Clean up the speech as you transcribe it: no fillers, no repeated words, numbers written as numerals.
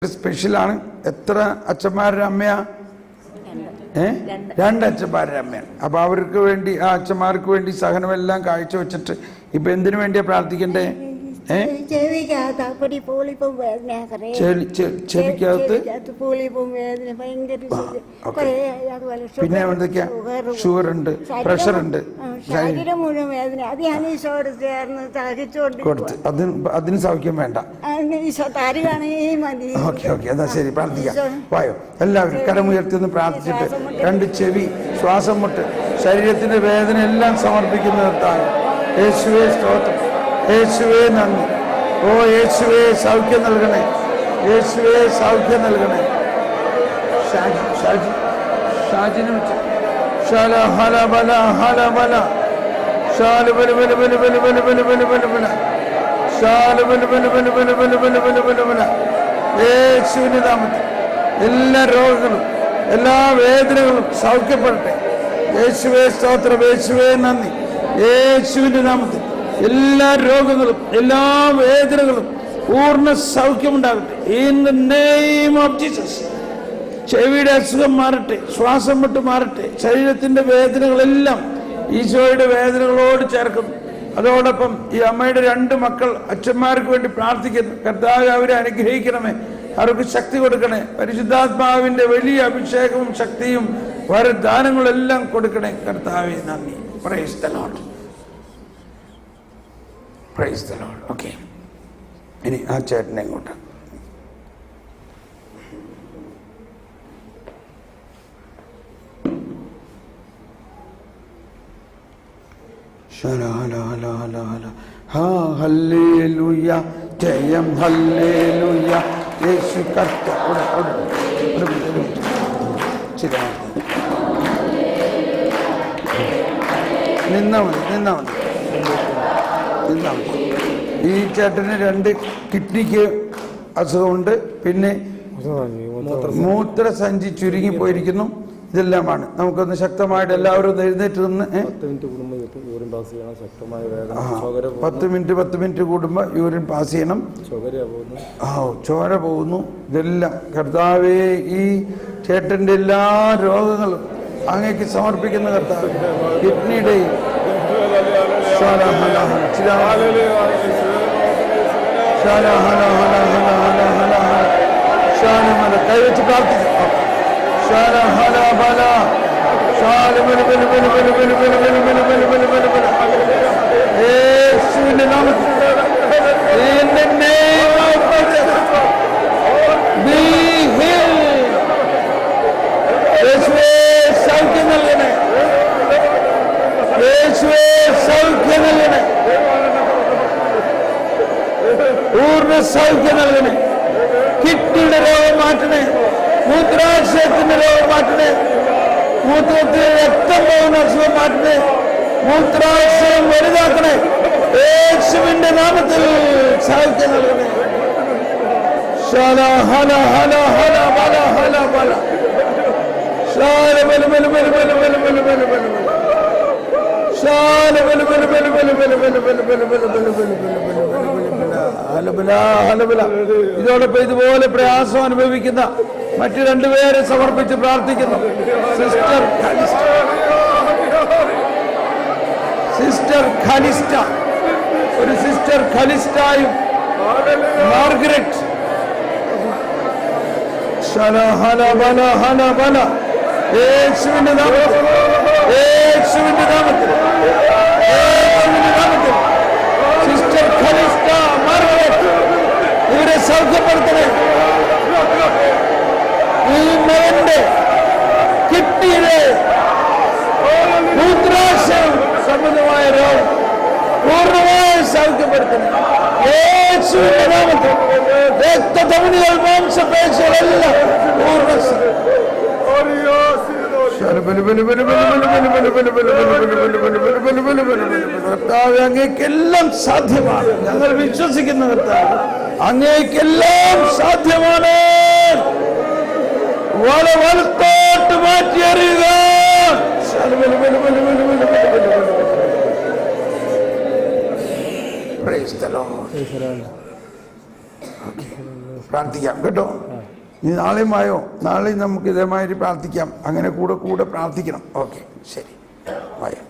സ്പെഷ്യലാണ്. എത്ര അച്ഛന്മാരുടെ അമ്മയാ? രണ്ടച്ഛന്മാരുടെ അമ്മയാണ്. അപ്പൊ അവർക്ക് വേണ്ടി, ആ അച്ഛന്മാർക്ക് വേണ്ടി സഹനമെല്ലാം കാഴ്ചവെച്ചിട്ട് ഇപ്പൊ എന്തിനു വേണ്ടിയാ പ്രാർത്ഥിക്കണ്ടേ? ചെവിക്കകത്ത് പിന്നെ എന്തൊക്കെയാ? ഷുഗർ ഉണ്ട്, പ്രഷർ ഉണ്ട്, ശരീരം മുഴുവൻ വേദന. അത് ഞാൻ ഈശോട് ചേർന്ന് കൊടുത്ത് അതിന് സൗഖ്യം വേണ്ട. ഓക്കെ ഓക്കെ, എന്നാ ശരി, പ്രാർത്ഥിക്കാം. വായോ എല്ലാവരും കരമുയർത്തിന്ന് പ്രാർത്ഥിച്ചിട്ട് രണ്ട് ചെവി, ശ്വാസം മുട്ട്, ശരീരത്തിന്റെ വേദന എല്ലാം സമർപ്പിക്കുന്ന നിർത്താൻ. യേശുവേ സ്തോത്രം, യേശുവേ നന്ദി. ഓ യേശുവേ സൗഖ്യം നൽകണേ, യേശുവേ സൗഖ്യം നൽകണേ. ഷാജിനെ വെച്ച് ശാല ഹല ബല ഹല ബല ശാല ബല ബല ബല ബല ബല ബല ബല ബല ബല ശാല ബല ബല ബല ബല ബല ബല ബല ബല ബല. യേശുവിന്റെ നാമത്തിൽ എല്ലാ രോഗങ്ങളും എല്ലാ വേദനകളും സൗഖ്യപ്പെടട്ടെ. യേശുവേ സ്തോത്രം, യേശുവേ നന്ദി. യേശുവിന്റെ നാമത്തിൽ എല്ലാ രോഗങ്ങളും എല്ലാ വേദനകളും പൂർണ്ണ സൗഖ്യമുണ്ടാകട്ടെ. In the name of Jesus. ചെവിയുടെ അസുഖം മാറട്ടെ, ശ്വാസം വിട്ട് മാറട്ടെ. ശരീരത്തിന്റെ വേദനകളെല്ലാം ഈശോയുടെ വേദനകളോട് ചേർക്കുന്നു. അതോടൊപ്പം ഈ അമ്മയുടെ രണ്ട് മക്കൾ അച്ഛന്മാർക്ക് വേണ്ടി പ്രാർത്ഥിക്കുന്നു. കർത്താവേ അവരെ അനുഗ്രഹിക്കണമേ, അവർക്ക് ശക്തി കൊടുക്കണേ. പരിശുദ്ധാത്മാവിന്റെ വലിയ അഭിഷേകവും ശക്തിയും വരദാനങ്ങളെല്ലാം കൊടുക്കണേ. കർത്താവേ നന്ദി. Praise the Lord, praise the Lord. Okay, ഇനി ആ ചേട്ടനെ ഇങ്ങോട്ട്. ഹല്ലേലൂയ, ജയം ഹല്ലേലൂയ, യേശു കർത്താവ്. നിന്നാ മതി, നിന്നാ മതി, നിന്നാ മതി. ഈ ചേട്ടന് രണ്ട് കിഡ്നിക്ക് അസുഖമുണ്ട്, പിന്നെ മൂത്രസഞ്ചി ചുരുങ്ങി പോയിരിക്കുന്നു. ഇതെല്ലാമാണ്. നമുക്കൊന്ന് ശക്തമായിട്ട് എല്ലാവരും ഒന്ന് എഴുന്നേറ്റ് നിന്ന് 10 മിനിറ്റ് കൂടുമ്പോൾ യൂറിൻ പാസ് ചെയ്യണം. ചോര പോകുന്നു. ഇതെല്ലാം കർത്താവേ, ഈ ചേട്ടന്റെ എല്ലാ രോഗങ്ങളും അങ്ങേക്ക് സമർപ്പിക്കുന്ന കർത്താവ്. കിഡ്നിയുടെയും കൈവച്ച് പ്രാർത്ഥിച്ചു. യേശുവിന്റെ നാമത്തിൽ യേശുവേ സൗഖ്യം നൽകണേ, യേശുവേ സൗഖ്യം നൽകണേ, പൂർണ്ണ സൗഖ്യം നൽകണേ. കിഡ്നിയുടെ രോഗം മാറ്റണേ, മൂത്രാശയത്തിന്റെ രോഗം മാറ്റണേ, മൂത്രത്തിൽ രക്തം പോകുന്ന അസുഖം മാറ്റണേ, മൂത്രാശയം വലുതാക്കണേ. യേശുവിന്റെ നാമത്തിൽ സൗഖ്യം നൽകണേ. ശാല ഹല ഹല ഹല ബല ഹല ബല ശാല ബല ബല ബല ബല ബല ബല ബല ബല ശാല ബല ബല ബല ബല ബല ബല ബല ബല ബല ബല ബല ഹല ബല. ഇതോടൊപ്പം ഇതുപോലെ പ്രയാസം അനുഭവിക്കുന്ന മറ്റു രണ്ടുപേരെ സമർപ്പിച്ച് പ്രാർത്ഥിക്കുന്നു. സിസ്റ്റർ ഖലിസ്റ്റ, ഒരു സിസ്റ്റർ ഖലിസ്റ്റയും മാർഗരറ്റ്. യേശുവിന്റെ നാമത്തിൽ, യേശുവിന്റെ നാമത്തിൽ, യേശുവിന്റെ നാമത്തിൽ സിസ്റ്റർ ഖലിസ്റ്റ, മാർഗരറ്റ് ഇവരെ സൗഖ്യപ്പെടുത്തണേ. ഈ മകന്റെ കിഡ്നിയിലെ മൂത്രാശയം സംബന്ധമായ രോഗം പൂർണ്ണമായി സൗഖ്യപ്പെടുത്തണം. യേശുവിന്റെ നാമത്തിൽ രക്തധമനികൾ, മാംസപേശികളെല്ലാം പൂർണ്ണ കർത്താവ് അങ്ങേക്കെല്ലാം സാധ്യമാണ്. ഞങ്ങൾ വിശ്വസിക്കുന്ന കർത്താവ് അങ്ങേക്കെല്ലാം സാധ്യമാണ്. വലത്തോട്ട് മാറ്റി അറിയുക. Praise the Lord. പ്രാർത്ഥിക്കാം കേട്ടോ. ഇനി നാളെയും വായോ, നാളെയും നമുക്ക് ഇതേമാതിരി പ്രാർത്ഥിക്കാം. അങ്ങനെ കൂടെ കൂടെ പ്രാർത്ഥിക്കണം. ഓക്കെ, ശരി, വായോ.